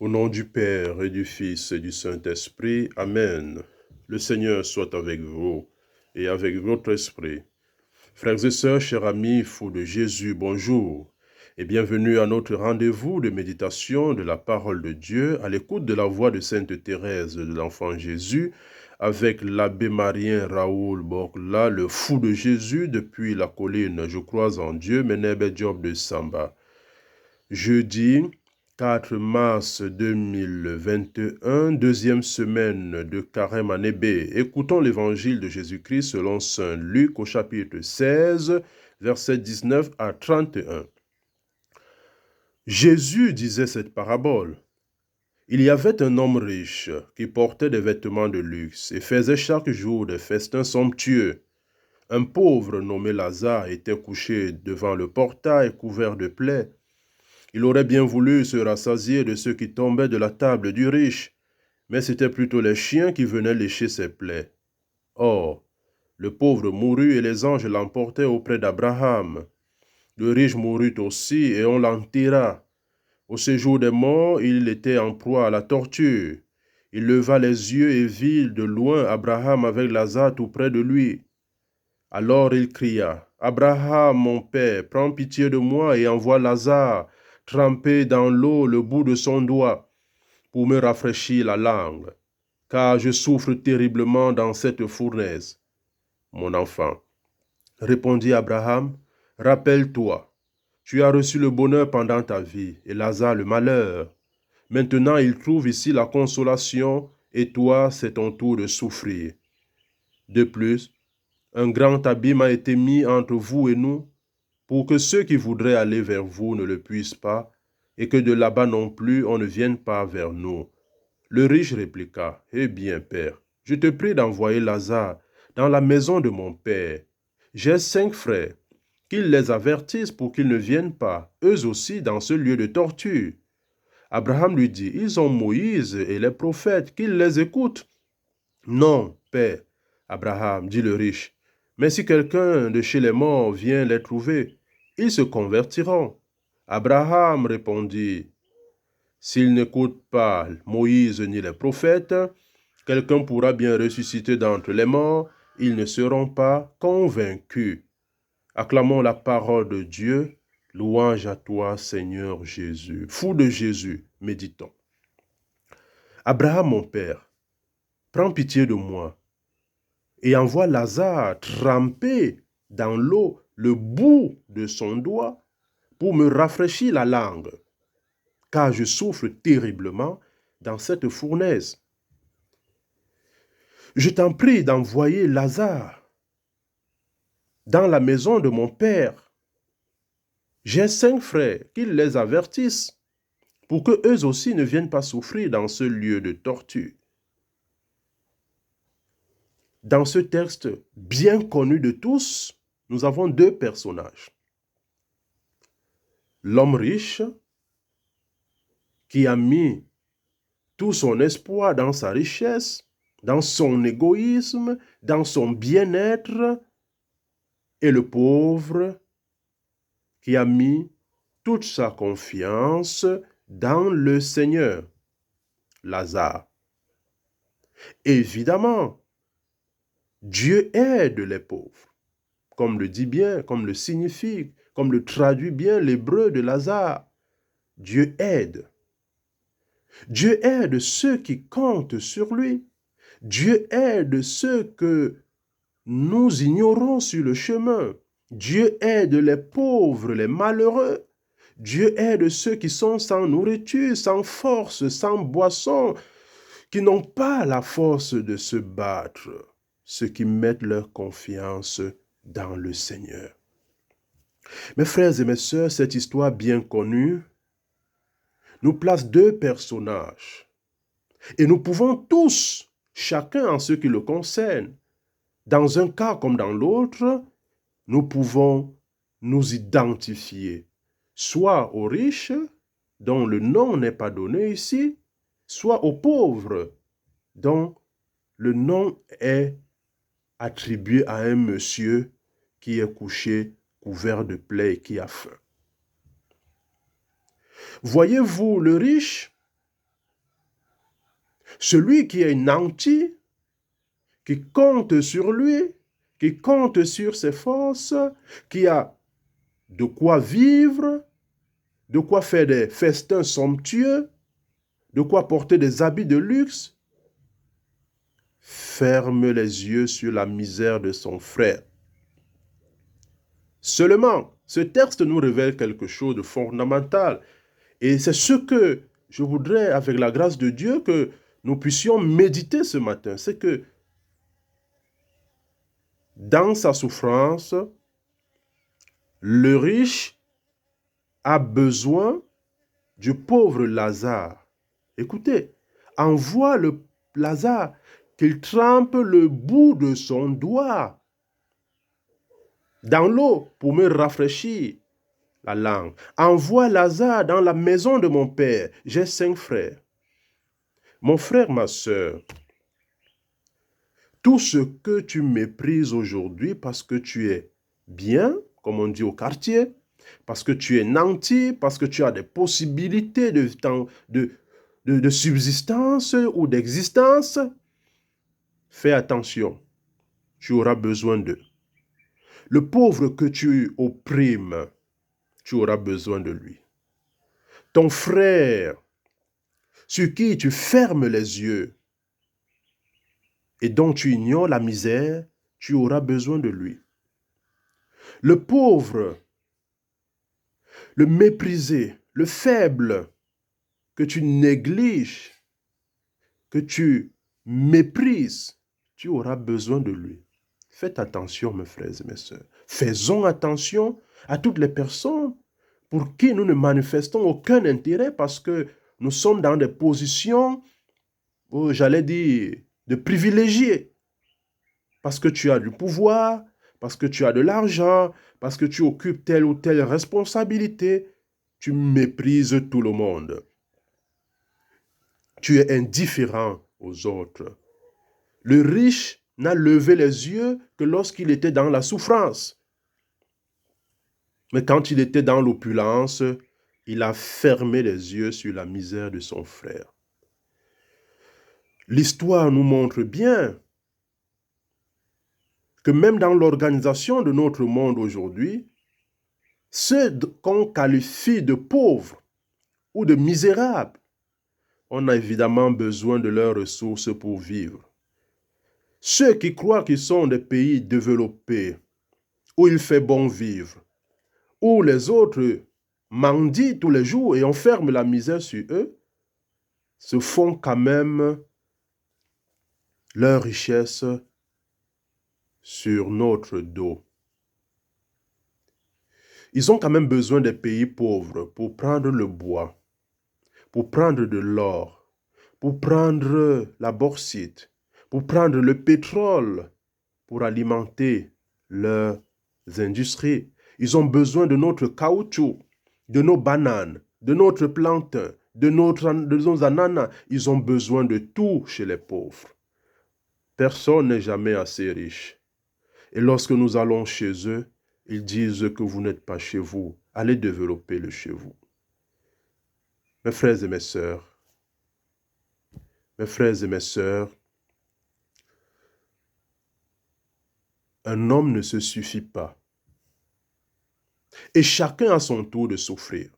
Au nom du Père et du Fils et du Saint-Esprit, Amen. Le Seigneur soit avec vous et avec votre esprit. Frères et sœurs, chers amis, fous de Jésus, bonjour et bienvenue à notre rendez-vous de méditation de la parole de Dieu à l'écoute de la voix de Sainte Thérèse de l'Enfant Jésus avec l'abbé Marien Raoul Borgla, le fou de Jésus depuis la colline Je crois en Dieu, Menebe Job de Samba. Jeudi 4 mars 2021, deuxième semaine de Carême année B. Écoutons l'évangile de Jésus-Christ selon saint Luc au chapitre 16, versets 19 à 31. Jésus disait cette parabole. Il y avait un homme riche qui portait des vêtements de luxe et faisait chaque jour des festins somptueux. Un pauvre nommé Lazare était couché devant le portail couvert de plaies. Il aurait bien voulu se rassasier de ceux qui tombaient de la table du riche, mais c'étaient plutôt les chiens qui venaient lécher ses plaies. Or, le pauvre mourut et les anges l'emportaient auprès d'Abraham. Le riche mourut aussi et on l'enterra. Au séjour des morts, il était en proie à la torture. Il leva les yeux et vit de loin Abraham avec Lazare tout près de lui. Alors il cria, « Abraham, mon père, prends pitié de moi et envoie Lazare tremper dans l'eau le bout de son doigt pour me rafraîchir la langue, car je souffre terriblement dans cette fournaise. » Mon enfant, répondit Abraham, « Rappelle-toi, tu as reçu le bonheur pendant ta vie et Lazare le malheur. Maintenant il trouve ici la consolation et toi c'est ton tour de souffrir. De plus, un grand abîme a été mis entre vous et nous, pour que ceux qui voudraient aller vers vous ne le puissent pas, et que de là-bas non plus on ne vienne pas vers nous. » Le riche répliqua, « Eh bien, Père, je te prie d'envoyer Lazare dans la maison de mon Père. J'ai 5 frères, qu'ils les avertissent pour qu'ils ne viennent pas, eux aussi, dans ce lieu de torture. » Abraham lui dit, « Ils ont Moïse et les prophètes, qu'ils les écoutent. » « Non, Père, Abraham, dit le riche, mais si quelqu'un de chez les morts vient les trouver, ils se convertiront. » Abraham répondit, « S'ils n'écoutent pas Moïse ni les prophètes, quelqu'un pourra bien ressusciter d'entre les morts, ils ne seront pas convaincus. » Acclamons la parole de Dieu. Louange à toi, Seigneur Jésus. Fou de Jésus, méditons. Abraham, mon père, prends pitié de moi et envoie Lazare tremper dans l'eau le bout de son doigt pour me rafraîchir la langue, car je souffre terriblement dans cette fournaise. Je t'en prie d'envoyer Lazare dans la maison de mon père. J'ai 5 frères, qu'ils les avertissent, pour que eux aussi ne viennent pas souffrir dans ce lieu de torture. Dans ce texte bien connu de tous, nous avons 2 personnages. L'homme riche, qui a mis tout son espoir dans sa richesse, dans son égoïsme, dans son bien-être, et le pauvre, qui a mis toute sa confiance dans le Seigneur, Lazare. Évidemment, Dieu aide les pauvres, comme le dit bien, comme le signifie, comme le traduit bien l'hébreu de Lazare. Dieu aide. Dieu aide ceux qui comptent sur lui. Dieu aide ceux que nous ignorons sur le chemin. Dieu aide les pauvres, les malheureux. Dieu aide ceux qui sont sans nourriture, sans force, sans boisson, qui n'ont pas la force de se battre, ceux qui mettent leur confiance dans le Seigneur. Mes frères et mes sœurs, cette histoire bien connue nous place 2 personnages. Et nous pouvons tous, chacun en ce qui le concerne, dans un cas comme dans l'autre, nous pouvons nous identifier, soit aux riches, dont le nom n'est pas donné ici, soit aux pauvres, dont le nom est attribué à un monsieur qui est couché, couvert de plaies et qui a faim. Voyez-vous, le riche Celui qui est nanti, qui compte sur lui, qui compte sur ses forces, qui a de quoi vivre, de quoi faire des festins somptueux, de quoi porter des habits de luxe, ferme les yeux sur la misère de son frère. Seulement, ce texte nous révèle quelque chose de fondamental. Et c'est ce que je voudrais, avec la grâce de Dieu, que nous puissions méditer ce matin. C'est que dans sa souffrance, le riche a besoin du pauvre Lazare. Écoutez, envoie le Lazare qu'il trempe le bout de son doigt dans l'eau pour me rafraîchir la langue. Envoie Lazare dans la maison de mon père. J'ai 5 frères. Mon frère, ma soeur, tout ce que tu méprises aujourd'hui parce que tu es bien, comme on dit au quartier, parce que tu es nanti, parce que tu as des possibilités de subsistance ou d'existence, fais attention, tu auras besoin d'eux. Le pauvre que tu opprimes, tu auras besoin de lui. Ton frère, sur qui tu fermes les yeux et dont tu ignores la misère, tu auras besoin de lui. Le pauvre, le méprisé, le faible, que tu négliges, que tu méprises, tu auras besoin de lui. Faites attention, mes frères et mes sœurs. Faisons attention à toutes les personnes pour qui nous ne manifestons aucun intérêt parce que nous sommes dans des positions, j'allais dire, de privilégiés. Parce que tu as du pouvoir, parce que tu as de l'argent, parce que tu occupes telle ou telle responsabilité, tu méprises tout le monde. Tu es indifférent aux autres. Le riche n'a levé les yeux que lorsqu'il était dans la souffrance. Mais quand il était dans l'opulence, il a fermé les yeux sur la misère de son frère. L'histoire nous montre bien que même dans l'organisation de notre monde aujourd'hui, ceux qu'on qualifie de pauvres ou de misérables, on a évidemment besoin de leurs ressources pour vivre. Ceux qui croient qu'ils sont des pays développés, où il fait bon vivre, où les autres mendient tous les jours et on ferme la misère sur eux, se font quand même leur richesse sur notre dos. Ils ont quand même besoin des pays pauvres pour prendre le bois, pour prendre de l'or, pour prendre la bauxite, pour prendre le pétrole, pour alimenter leurs industries. Ils ont besoin de notre caoutchouc, de nos bananes, de notre plantain, de nos ananas. Ils ont besoin de tout chez les pauvres. Personne n'est jamais assez riche. Et lorsque nous allons chez eux, ils disent que vous n'êtes pas chez vous. Allez développer le chez vous. Mes frères et mes sœurs, un homme ne se suffit pas. Et chacun a son tour de souffrir.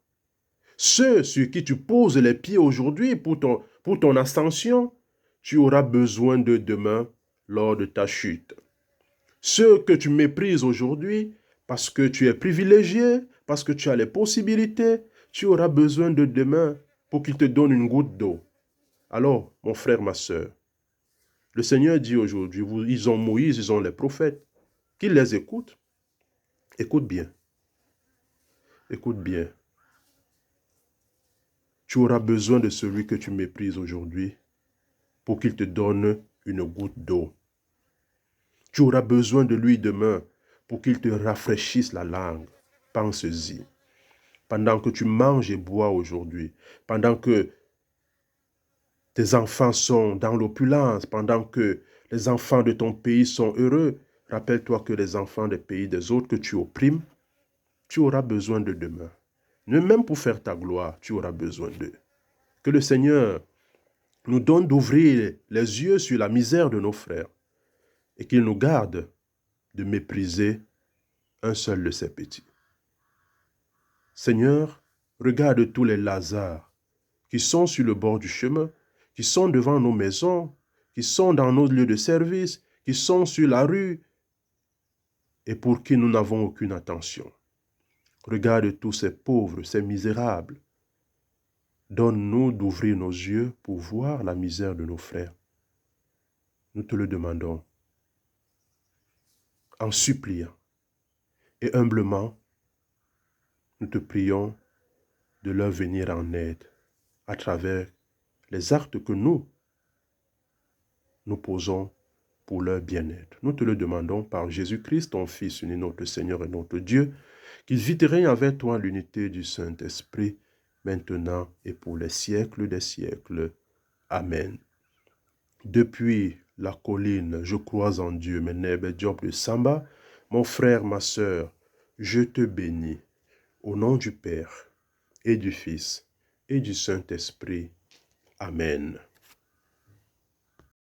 Ceux sur qui tu poses les pieds aujourd'hui pour ton ascension, tu auras besoin d'eux demain lors de ta chute. Ceux que tu méprises aujourd'hui parce que tu es privilégié, parce que tu as les possibilités, tu auras besoin d'eux demain pour qu'ils te donnent une goutte d'eau. Alors, mon frère, ma soeur, le Seigneur dit aujourd'hui, ils ont Moïse, ils ont les prophètes, qu'ils les écoutent. Écoute bien. Écoute bien. Tu auras besoin de celui que tu méprises aujourd'hui pour qu'il te donne une goutte d'eau. Tu auras besoin de lui demain pour qu'il te rafraîchisse la langue. Pense-y. Pendant que tu manges et bois aujourd'hui, pendant que tes enfants sont dans l'opulence, pendant que les enfants de ton pays sont heureux, rappelle-toi que les enfants des pays des autres que tu opprimes, tu auras besoin de demain. Même pour faire ta gloire, tu auras besoin d'eux. Que le Seigneur nous donne d'ouvrir les yeux sur la misère de nos frères et qu'il nous garde de mépriser un seul de ses petits. Seigneur, regarde tous les Lazars qui sont sur le bord du chemin, qui sont devant nos maisons, qui sont dans nos lieux de service, qui sont sur la rue et pour qui nous n'avons aucune attention. Regarde tous ces pauvres, ces misérables. Donne-nous d'ouvrir nos yeux pour voir la misère de nos frères. Nous te le demandons en suppliant et humblement, nous te prions de leur venir en aide à travers les actes que nous posons pour leur bien-être. Nous te le demandons par Jésus-Christ, ton Fils, uni notre Seigneur et notre Dieu, qu'il vit et règne avec toi l'unité du Saint-Esprit, maintenant et pour les siècles des siècles. Amen. Depuis la colline, je crois en Dieu, Meneb Diop de Samba, mon frère, ma sœur, je te bénis, au nom du Père, et du Fils, et du Saint-Esprit. Amen.